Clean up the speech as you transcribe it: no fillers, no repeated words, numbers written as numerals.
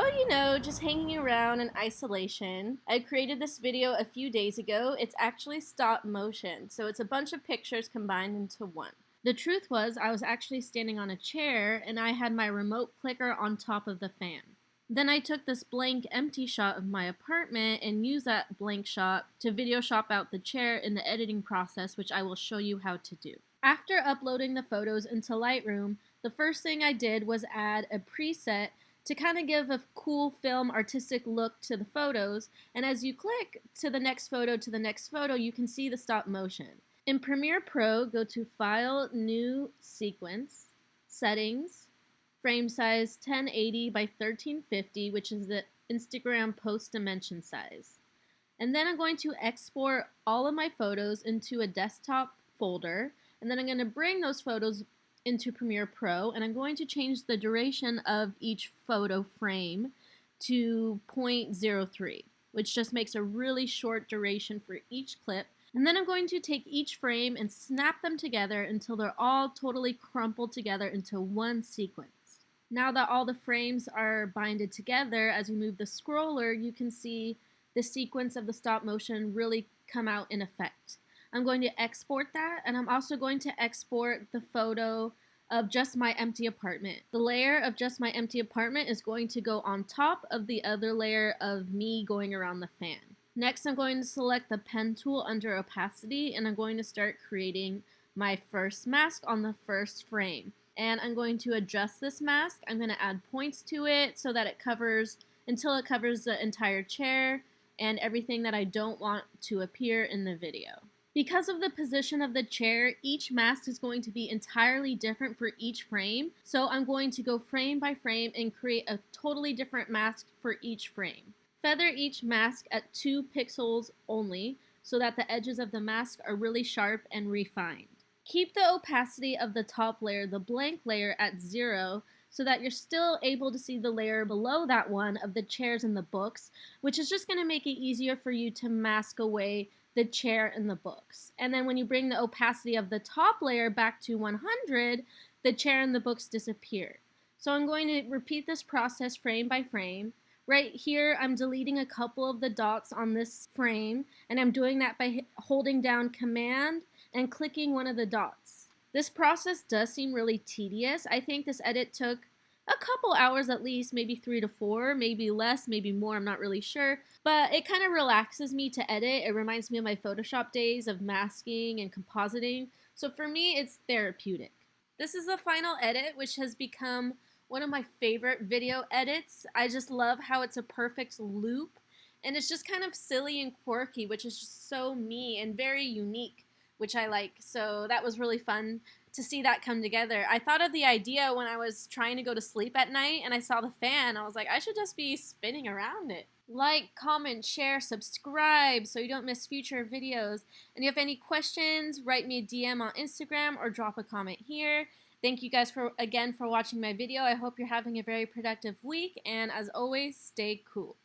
Oh, you know, just hanging around in isolation. I created this video a few days ago. It's actually stop motion, so it's a bunch of pictures combined into one. The truth was, I was actually standing on a chair and I had my remote clicker on top of the fan. Then I took this blank empty shot of my apartment and used that blank shot to video shop out the chair in the editing process, which I will show you how to do. After uploading the photos into Lightroom, the first thing I did was add a preset to kind of give a cool film artistic look to the photos, and as you click to the next photo, you can see the stop motion. In Premiere Pro, go to File, New Sequence, Settings, frame size 1080 by 1350, which is the Instagram post dimension size. And then I'm going to export all of my photos into a desktop folder, and then I'm going to bring those photos into Premiere Pro, and I'm going to change the duration of each photo frame to 0.03, which just makes a really short duration for each clip. And then I'm going to take each frame and snap them together until they're all totally crumpled together into one sequence. Now that all the frames are binded together, as we move the scroller, you can see the sequence of the stop motion really come out in effect. I'm going to export that, and I'm also going to export the photo of just my empty apartment. The layer of just my empty apartment is going to go on top of the other layer of me going around the fan. Next, I'm going to select the pen tool under opacity, and I'm going to start creating my first mask on the first frame. And I'm going to adjust this mask. I'm going to add points to it so that it covers, until it covers the entire chair and everything that I don't want to appear in the video. Because of the position of the chair, each mask is going to be entirely different for each frame. So I'm going to go frame by frame and create a totally different mask for each frame. Feather each mask at 2 pixels only so that the edges of the mask are really sharp and refined. Keep the opacity of the top layer, the blank layer, at 0 so that you're still able to see the layer below that one of the chairs and the books, which is just going to make it easier for you to mask away the chair and the books. And then when you bring the opacity of the top layer back to 100, the chair and the books disappear. So I'm going to repeat this process frame by frame. Right here, I'm deleting a couple of the dots on this frame, and I'm doing that by holding down Command and clicking one of the dots. This process does seem really tedious. I think this edit took a couple hours at least, maybe 3 to 4, maybe less, maybe more, I'm not really sure. But it kind of relaxes me to edit. It reminds me of my Photoshop days of masking and compositing. So for me, it's therapeutic. This is the final edit, which has become one of my favorite video edits. I just love how it's a perfect loop, and it's just kind of silly and quirky, which is just so me and very unique, which I like. So that was really fun to see that come together. I thought of the idea when I was trying to go to sleep at night and I saw the fan. I was like, I should just be spinning around it. Like, comment, share, subscribe so you don't miss future videos. And if you have any questions, write me a DM on Instagram or drop a comment here. Thank you guys again for watching my video. I hope you're having a very productive week, and as always, stay cool.